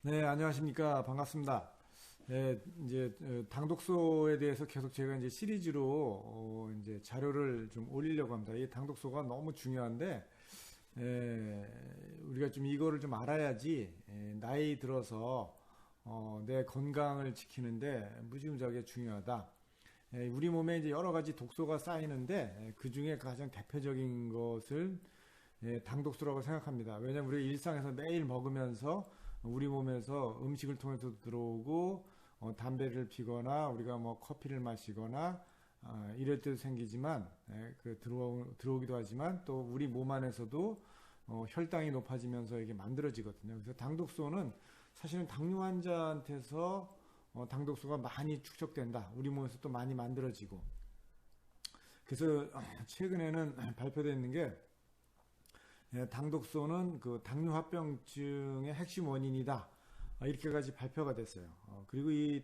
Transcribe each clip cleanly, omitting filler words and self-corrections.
네, 안녕하십니까. 반갑습니다. 네, 이제 당독소에 대해서 계속 제가 이제 시리즈로 이제 자료를 좀 올리려고 합니다. 이 당독소가 너무 중요한데 우리가 좀 이거를 좀 알아야지 나이 들어서 내 건강을 지키는데 무지무지하게 중요하다. 우리 몸에 이제 여러 가지 독소가 쌓이는데 그 중에 가장 대표적인 것을 당독소라고 생각합니다. 왜냐하면 우리가 일상에서 매일 먹으면서 우리 몸에서 음식을 통해서 들어오고 담배를 피거나 우리가 뭐 커피를 마시거나 이럴 때도 생기지만 들어오기도 하지만 또 우리 몸 안에서도 혈당이 높아지면서 이게 만들어지거든요. 그래서 당독소는 사실은 당뇨 환자한테서 당독소가 많이 축적된다. 우리 몸에서 또 많이 만들어지고. 그래서 최근에는 발표되어 있는 게 당독소는 그 당뇨합병증의 핵심 원인이다. 이렇게까지 발표가 됐어요. 그리고 이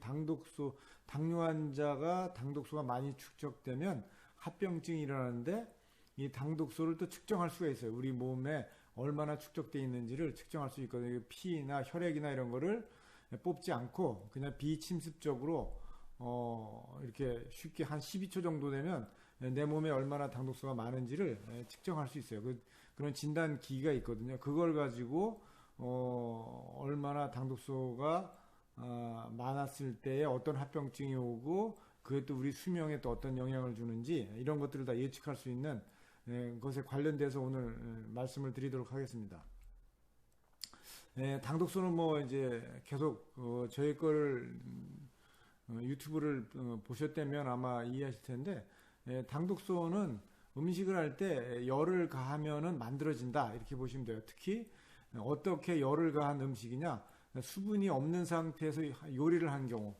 당뇨 환자가 당독소가 많이 축적되면 합병증이 일어나는데 이 당독소를 또 측정할 수가 있어요. 우리 몸에 얼마나 축적되어 있는지를 측정할 수 있거든요. 피나 혈액이나 이런 거를 뽑지 않고 그냥 비침습적으로 이렇게 쉽게 한 12초 정도 되면 내 몸에 얼마나 당독소가 많은지를 측정할 수 있어요. 그런 진단 기기가 있거든요. 그걸 가지고 얼마나 당독소가 많았을 때에 어떤 합병증이 오고 그게 또 우리 수명에 또 어떤 영향을 주는지 이런 것들을 다 예측할 수 있는 것에 관련돼서 오늘 말씀을 드리도록 하겠습니다. 당독소는 뭐 이제 계속 저희 거를 유튜브를 보셨다면 아마 이해하실 텐데 당독소는 음식을 할 때 열을 가하면은 만들어진다 이렇게 보시면 돼요. 특히 어떻게 열을 가한 음식이냐, 수분이 없는 상태에서 요리를 한 경우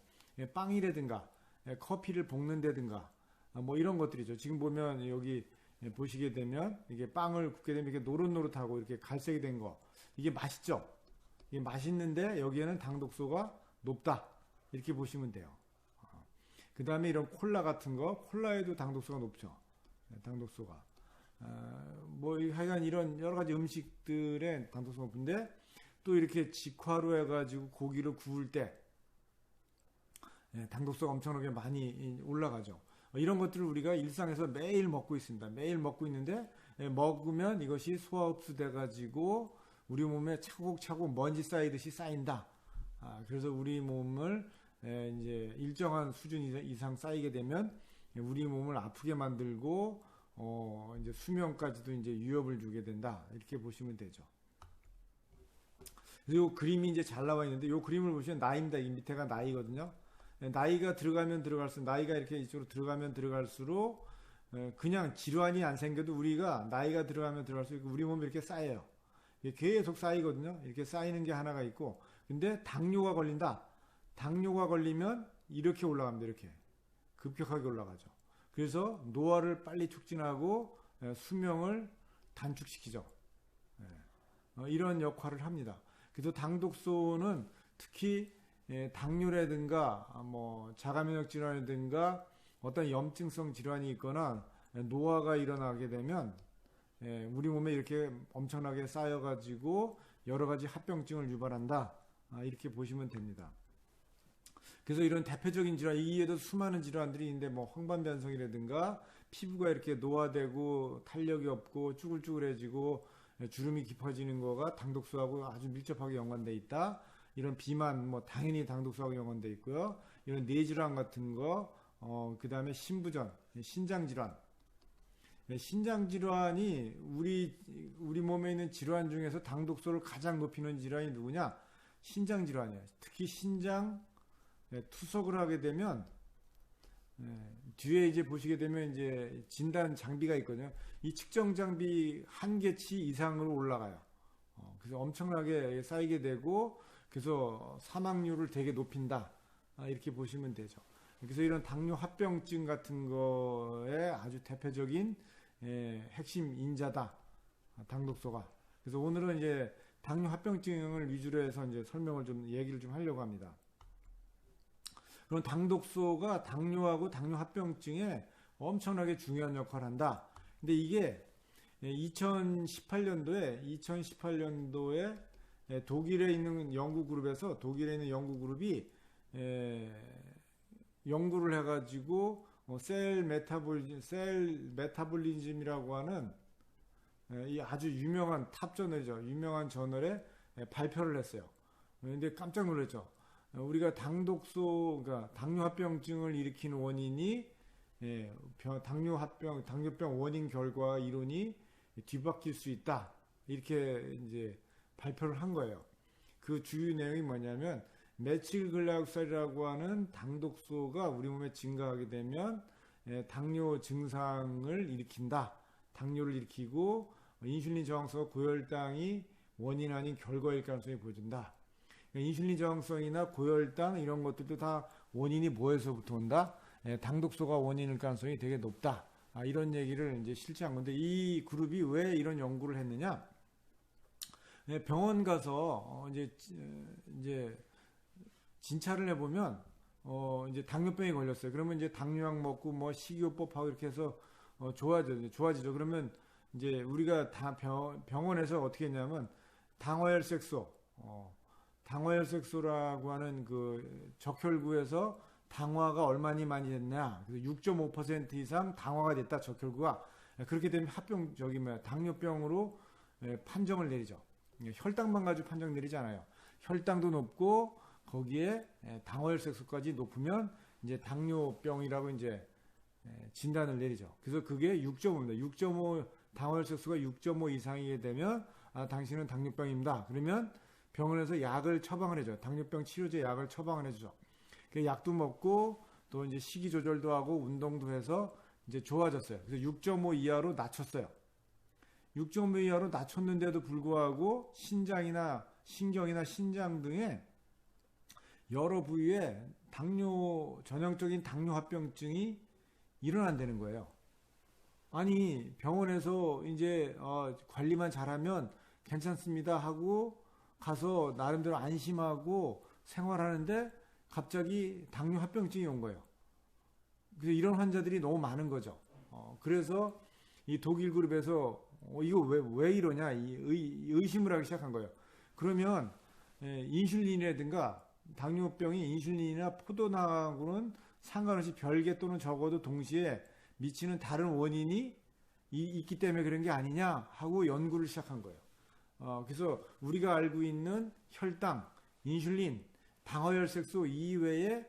빵이라든가 커피를 볶는다든가 뭐 이런 것들이죠. 지금 보면 여기 보시게 되면 이게 빵을 굽게 되면 이렇게 노릇노릇하고 이렇게 갈색이 된 거, 이게 맛있죠. 이게 맛있는데 여기에는 당독소가 높다 이렇게 보시면 돼요. 그 다음에 이런 콜라 같은 거, 콜라에도 당독소가 높죠. 당독소가. 뭐, 하여간 이런 여러 가지 음식들의 당독소가 높은데, 또 이렇게 직화로 해가지고 고기를 구울 때, 당독소가 엄청나게 많이 올라가죠. 이런 것들을 우리가 일상에서 매일 먹고 있습니다. 매일 먹고 있는데, 먹으면 이것이 소화 흡수돼가지고, 우리 몸에 차곡차곡 먼지 쌓이듯이 쌓인다. 그래서 우리 몸을 이제 일정한 수준 이상 쌓이게 되면 우리 몸을 아프게 만들고 이제 수명까지도 이제 위협을 주게 된다 이렇게 보시면 되죠. 그래서 이 그림이 이제 잘 나와 있는데 이 그림을 보시면 나이입니다. 이 밑에가 나이거든요. 나이가 들어가면 들어갈수록 나이가 이렇게 이쪽으로 들어가면 들어갈수록 그냥 질환이 안 생겨도 우리가 나이가 들어가면 들어갈수록 우리 몸에 이렇게 쌓여요. 계속 쌓이거든요. 이렇게 쌓이는 게 하나가 있고 근데 당뇨가 걸린다. 당뇨가 걸리면 이렇게 올라갑니다. 이렇게 급격하게 올라가죠. 그래서 노화를 빨리 촉진하고 수명을 단축시키죠. 이런 역할을 합니다. 그래서 당독소는 특히 당뇨라든가 뭐 자가면역 질환이라든가 어떤 염증성 질환이 있거나 노화가 일어나게 되면 우리 몸에 이렇게 엄청나게 쌓여가지고 여러 가지 합병증을 유발한다. 이렇게 보시면 됩니다. 그래서 이런 대표적인 질환, 이외에도 수많은 질환들이 있는데 뭐 황반변성이라든가 피부가 이렇게 노화되고 탄력이 없고 쭈글쭈글해지고 주름이 깊어지는 거가 당독소하고 아주 밀접하게 연관돼 있다. 이런 비만 뭐 당연히 당독소하고 연관돼 있고요. 이런 뇌질환 같은 거, 그 다음에 신부전, 신장질환. 신장질환이 우리 몸에 있는 질환 중에서 당독소를 가장 높이는 질환이 누구냐? 신장질환이에요. 특히 신장 투석을 하게 되면 뒤에 이제 보시게 되면 이제 진단 장비가 있거든요. 이 측정 장비 한계치 이상으로 올라가요. 그래서 엄청나게 쌓이게 되고 그래서 사망률을 되게 높인다. 이렇게 보시면 되죠. 그래서 이런 당뇨 합병증 같은 거에 아주 대표적인 핵심 인자다. 당독소가. 그래서 오늘은 이제 당뇨 합병증을 위주로 해서 이제 설명을 좀 얘기를 좀 하려고 합니다. 그런 당독소가 당뇨하고 당뇨 합병증에 엄청나게 중요한 역할을 한다. 근데 이게 2018년도에 독일에 있는 연구 그룹에서 독일에 있는 연구 그룹이 연구를 해가지고 셀 메타볼리즘이라고 하는 이 아주 유명한 탑 저널이죠. 유명한 저널에 발표를 했어요. 근데 깜짝 놀랐죠. 우리가 그러니까 당뇨합병증을 일으키는 원인이 당뇨병 원인 결과 이론이 뒤바뀔 수 있다. 이렇게 이제 발표를 한 거예요. 그 주요 내용이 뭐냐면 메칠글라육살이라고 하는 당독소가 우리 몸에 증가하게 되면 당뇨 증상을 일으킨다. 당뇨를 일으키고 인슐린 저항성 고혈당이 원인 아닌 결과일 가능성이 보여준다. 인슐린 저항성이나 고혈당 이런 것들도 다 원인이 뭐에서부터 온다? 당독소가 원인일 가능성이 되게 높다. 이런 얘기를 이제 실제한 건데 이 그룹이 왜 이런 연구를 했느냐? 병원 가서 이제 진찰을 해보면 이제 당뇨병이 걸렸어요. 그러면 이제 당뇨약 먹고 뭐 식이요법하고 이렇게 해서 좋아지죠. 그러면 이제 우리가 다 병원에서 어떻게 했냐면 당화혈색소라고 하는 그 적혈구에서 당화가 얼마나 많이 됐냐. 6.5% 이상 당화가 됐다. 적혈구가. 그렇게 되면 당뇨병으로 판정을 내리죠. 혈당만 가지고 판정 내리지 않아요. 혈당도 높고 거기에 당화혈색소까지 높으면 이제 당뇨병이라고 이제 진단을 내리죠. 그래서 그게 6.5입니다. 6.5 당화혈색소가 6.5 이상이게 되면 당신은 당뇨병입니다. 그러면 병원에서 약을 처방을 해줘요. 당뇨병 치료제 약을 처방을 해주죠. 그 약도 먹고 또 이제 식이 조절도 하고 운동도 해서 이제 좋아졌어요. 그래서 6.5 이하로 낮췄어요. 6.5 이하로 낮췄는데도 불구하고 신장이나 신경이나 신장 등의 여러 부위에 전형적인 당뇨합병증이 일어난다는 거예요. 아니 병원에서 이제 관리만 잘하면 괜찮습니다 하고 가서 나름대로 안심하고 생활하는데 갑자기 당뇨합병증이 온 거예요. 그래서 이런 환자들이 너무 많은 거죠. 그래서 이 독일 그룹에서 이거 왜 이러냐 의심을 하기 시작한 거예요. 그러면 인슐린이라든가 당뇨병이 인슐린이나 포도당하고는 상관없이 별개 또는 적어도 동시에 미치는 다른 원인이 있기 때문에 그런 게 아니냐 하고 연구를 시작한 거예요. 그래서 우리가 알고 있는 혈당, 인슐린, 당화혈색소 이외에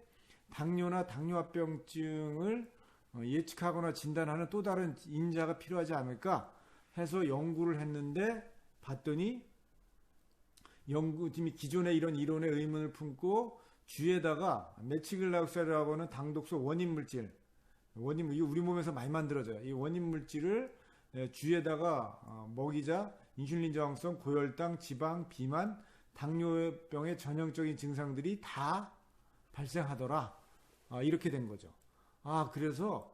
당뇨나 당뇨합병증을 예측하거나 진단하는 또 다른 인자가 필요하지 않을까 해서 연구를 했는데 봤더니 연구팀이 기존의 이런 이론에 의문을 품고 주에다가 메칠글라육살이라고 하는 당독소 원인 물질, 이거 우리 몸에서 많이 만들어져요. 이 원인 물질을 주에다가 먹이자 인슐린 저항성, 고혈당, 지방, 비만, 당뇨병의 전형적인 증상들이 다 발생하더라. 이렇게 된 거죠. 그래서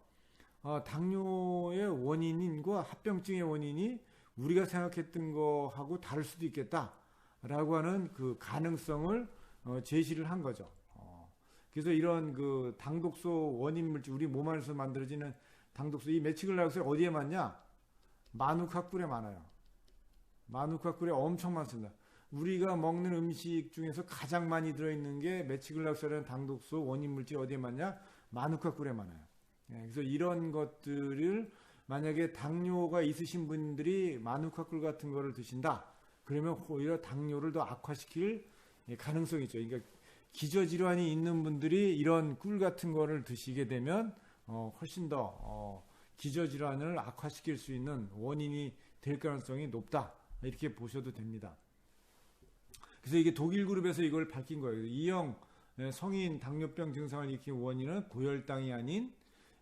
당뇨의 원인과 합병증의 원인이 우리가 생각했던 거하고 다를 수도 있겠다라고 하는 그 가능성을 제시를 한 거죠. 그래서 이런 그 당독소 원인 물질, 우리 몸 안에서 만들어지는 당독소, 이 메칠글라육살이 어디에 많냐? 마누카꿀에 많아요. 마누카꿀에 엄청 많습니다. 우리가 먹는 음식 중에서 가장 많이 들어있는 게 메칠글라육살이라는 당독소 원인 물질이 어디에 많냐? 마누카꿀에 많아요. 그래서 이런 것들을 만약에 당뇨가 있으신 분들이 마누카꿀 같은 거를 드신다. 그러면 오히려 당뇨를 더 악화시킬 가능성이 있죠. 그러니까 기저질환이 있는 분들이 이런 꿀 같은 거를 드시게 되면 훨씬 더 기저질환을 악화시킬 수 있는 원인이 될 가능성이 높다. 이렇게 보셔도 됩니다. 그래서 이게 독일 그룹에서 이걸 밝힌 거예요. E형 성인 당뇨병 증상을 일으키는 원인은 고혈당이 아닌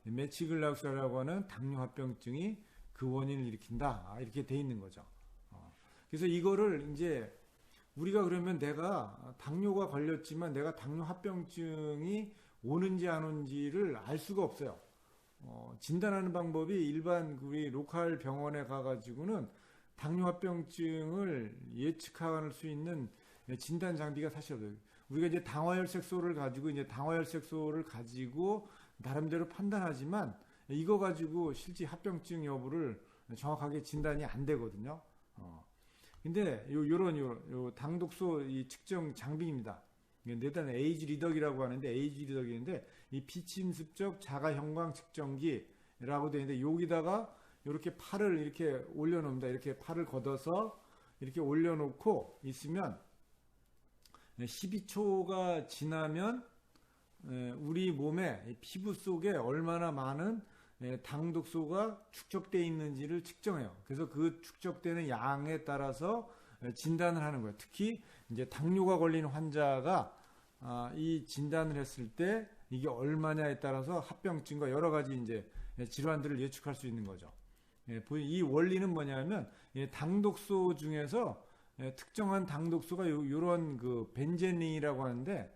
메칠글라육살이라고 하는 당뇨합병증이 그 원인을 일으킨다. 이렇게 돼 있는 거죠. 그래서 이거를 이제 우리가 그러면 내가 당뇨가 걸렸지만 내가 당뇨합병증이 오는지 안 오는지를 알 수가 없어요. 진단하는 방법이 일반 우리 로컬 병원에 가가지고는 당뇨합병증을 예측할 수 있는 진단 장비가 사실 없어요. 우리가 이제 당화혈색소를 가지고 나름대로 판단하지만 이거 가지고 실제 합병증 여부를 정확하게 진단이 안 되거든요. 근데 요런 당독소 이 측정 장비입니다. 일단 에이지 리덕이라고 하는데 에이지 리덕인데 이 비침습적 자가 형광 측정기라고 되어 있는데 여기다가 이렇게 팔을 이렇게 올려놓습니다. 이렇게 팔을 걷어서 이렇게 올려놓고 있으면 12초가 지나면 우리 몸의 피부 속에 얼마나 많은 당독소가 축적되어 있는지를 측정해요. 그래서 그 축적되는 양에 따라서 진단을 하는 거예요. 특히 이제 당뇨가 걸린 환자가 이 진단을 했을 때 이게 얼마냐에 따라서 합병증과 여러 가지 이제 질환들을 예측할 수 있는 거죠. 이 원리는 뭐냐면 당독소 중에서 특정한 당독소가 이런 그 벤젠링이라고 하는데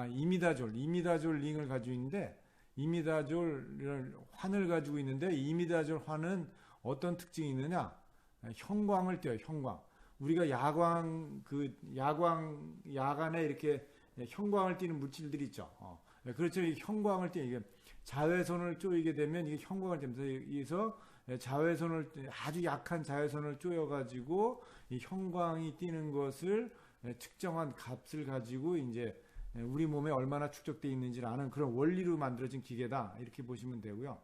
이미다졸 링을 가지고 있는데 이미다졸 환을 가지고 있는데 이미다졸 환은 어떤 특징이 있느냐? 형광을 띄어요. 형광. 우리가 야간에 이렇게 형광을 띠는 물질들이 있죠. 그렇죠. 이 형광을 띠는 이게 자외선을 쪼이게 되면 이게 형광을 띠면서 그래서 자외선을 아주 약한 자외선을 쪼여가지고 이 형광이 띠는 것을 측정한 값을 가지고 이제 우리 몸에 얼마나 축적되어 있는지를 아는 그런 원리로 만들어진 기계다 이렇게 보시면 되고요.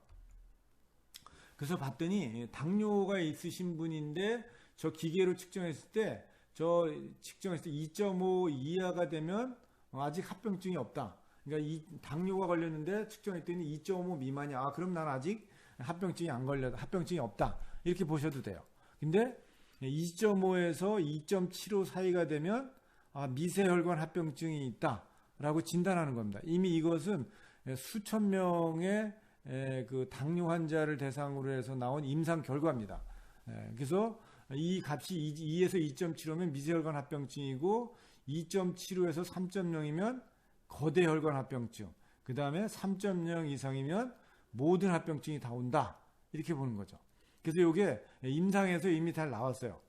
그래서 봤더니 당뇨가 있으신 분인데 저 기계로 측정했을 때 2.5 이하가 되면 아직 합병증이 없다. 그러니까 이 당뇨가 걸렸는데 측정했더니 2.5 미만이야. 그럼 난 아직 합병증이 없다. 이렇게 보셔도 돼요. 근데 2.5에서 2.75 사이가 되면 미세혈관 합병증이 있다라고 진단하는 겁니다. 이미 이것은 수천 명의 그 당뇨 환자를 대상으로 해서 나온 임상 결과입니다. 그래서 이 값이 2에서 2.75면 미세혈관 합병증이고 2.75에서 3.0이면 거대 혈관 합병증, 그 다음에 3.0 이상이면 모든 합병증이 다 온다 이렇게 보는 거죠. 그래서 이게 임상에서 이미 잘 나왔어요.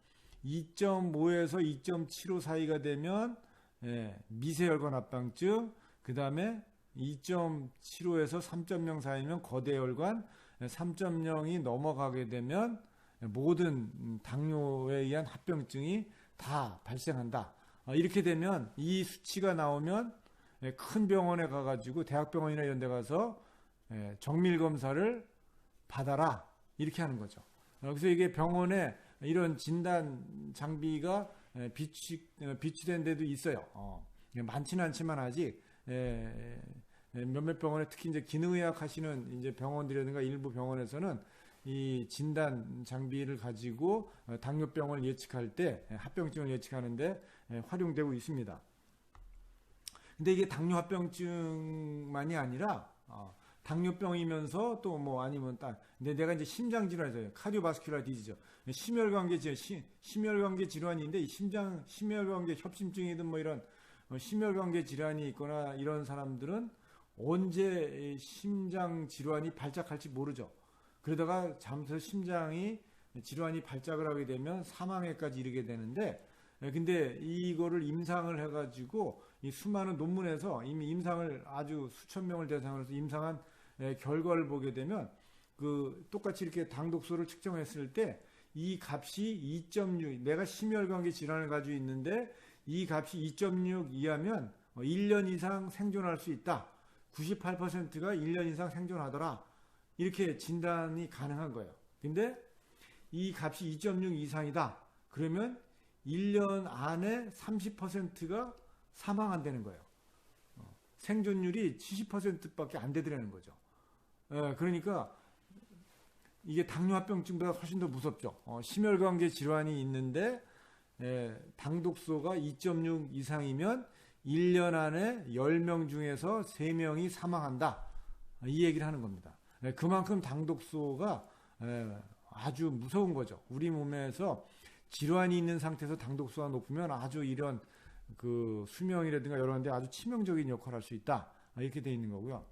2.5에서 2.75 사이가 되면 미세혈관 합병증, 그 다음에 2.75에서 3.0 사이면 거대 혈관, 3.0이 넘어가게 되면 모든 당뇨에 의한 합병증이 다 발생한다. 이렇게 되면 이 수치가 나오면 큰 병원에 가가지고 대학병원이나 이런 데 가서 정밀 검사를 받아라 이렇게 하는 거죠. 그래서 이게 병원에 이런 진단 장비가 비치된 데도 있어요. 많지는 않지만 아직 몇몇 병원에 특히 이제 기능의학 하시는 이제 병원들이라든가 일부 병원에서는 이 진단 장비를 가지고 당뇨병을 예측할 때 합병증을 예측하는데 활용되고 있습니다. 근데 이게 당뇨 합병증만이 아니라 당뇨병이면서 또 뭐 아니면 근데 내가 이제 심장 질환이죠. 카디오바스큘라 디지죠. 심혈관계 질환인데 이 심혈관계 협심증이든 뭐 이런 심혈관계 질환이 있거나 이런 사람들은 언제 심장 질환이 발작할지 모르죠. 그러다가 잘못해서 심장이 질환이 발작을 하게 되면 사망에까지 이르게 되는데, 근데 이거를 임상을 해가지고 이 수많은 논문에서 이미 임상을 아주 수천 명을 대상으로 해서 임상한 결과를 보게 되면 그 똑같이 이렇게 당독소를 측정했을 때 이 값이 2.6, 내가 심혈관계 질환을 가지고 있는데 이 값이 2.6 이하면 1년 이상 생존할 수 있다. 98%가 1년 이상 생존하더라. 이렇게 진단이 가능한 거예요. 근데 이 값이 2.6 이상이다. 그러면 1년 안에 30%가 사망한다는 거예요. 생존율이 70%밖에 안 되더라는 거죠. 그러니까 이게 당뇨합병증보다 훨씬 더 무섭죠. 심혈관계 질환이 있는데 당독소가 2.6 이상이면 1년 안에 10명 중에서 3명이 사망한다. 이 얘기를 하는 겁니다. 그만큼 당독소가 아주 무서운 거죠. 우리 몸에서 질환이 있는 상태에서 당독소가 높으면 아주 이런 그 수명이라든가 이런 데 아주 치명적인 역할을 할 수 있다. 이렇게 돼 있는 거고요.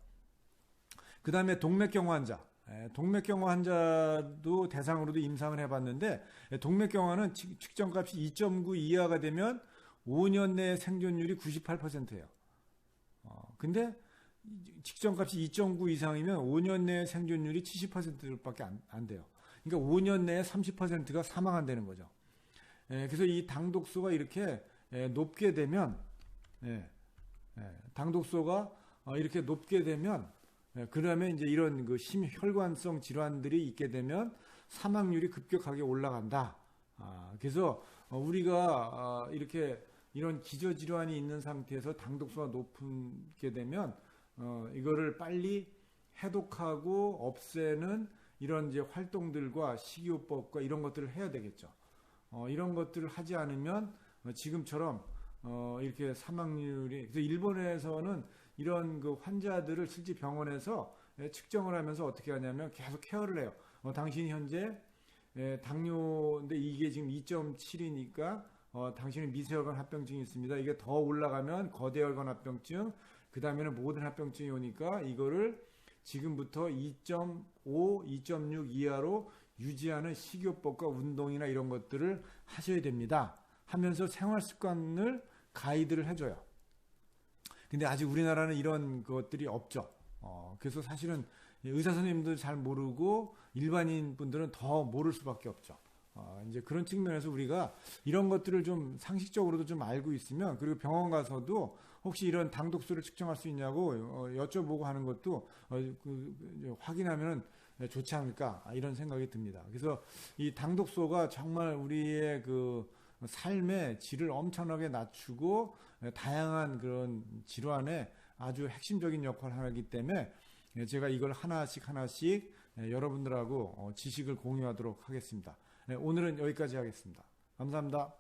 그 다음에 동맥경 환자. 동맥경 환자도 대상으로도 임상을 해봤는데 동맥경화는 측정값이 2.9 이하가 되면 5년 내 생존율이 98%예요. 근데 측정값이 2.9 이상이면 5년 내 생존율이 70%밖에 안 돼요. 그러니까 5년 내에 30%가 사망한다는 거죠. 그래서 이 당독소가 이렇게 높게 되면 당독소가 이렇게 높게 되면 그러면 이제 이런 그 심혈관성 질환들이 있게 되면 사망률이 급격하게 올라간다. 그래서 우리가 이렇게 이런 기저질환이 있는 상태에서 당독소가 높게 되면 이거를 빨리 해독하고 없애는 이런 이제 활동들과 식이요법과 이런 것들을 해야 되겠죠. 이런 것들을 하지 않으면 지금처럼 이렇게 사망률이, 그래서 일본에서는 이런 그 환자들을 실제 병원에서 측정을 하면서 어떻게 하냐면 계속 케어를 해요. 당신이 현재 당뇨인데 이게 지금 2.7이니까 당신은 미세혈관 합병증이 있습니다. 이게 더 올라가면 거대혈관 합병증, 그 다음에는 모든 합병증이 오니까 이거를 지금부터 2.5, 2.6 이하로 유지하는 식이요법과 운동이나 이런 것들을 하셔야 됩니다. 하면서 생활 습관을 가이드를 해줘요. 근데 아직 우리나라는 이런 것들이 없죠. 그래서 사실은 의사 선생님들 잘 모르고 일반인 분들은 더 모를 수밖에 없죠. 이제 그런 측면에서 우리가 이런 것들을 좀 상식적으로도 좀 알고 있으면, 그리고 병원 가서도 혹시 이런 당독소를 측정할 수 있냐고 여쭤보고 하는 것도 확인하면 좋지 않을까, 이런 생각이 듭니다. 그래서 이 당독소가 정말 우리의 그 삶의 질을 엄청나게 낮추고 다양한 그런 질환에 아주 핵심적인 역할을 하기 때문에 제가 이걸 하나씩 여러분들하고 지식을 공유하도록 하겠습니다. 오늘은 여기까지 하겠습니다. 감사합니다.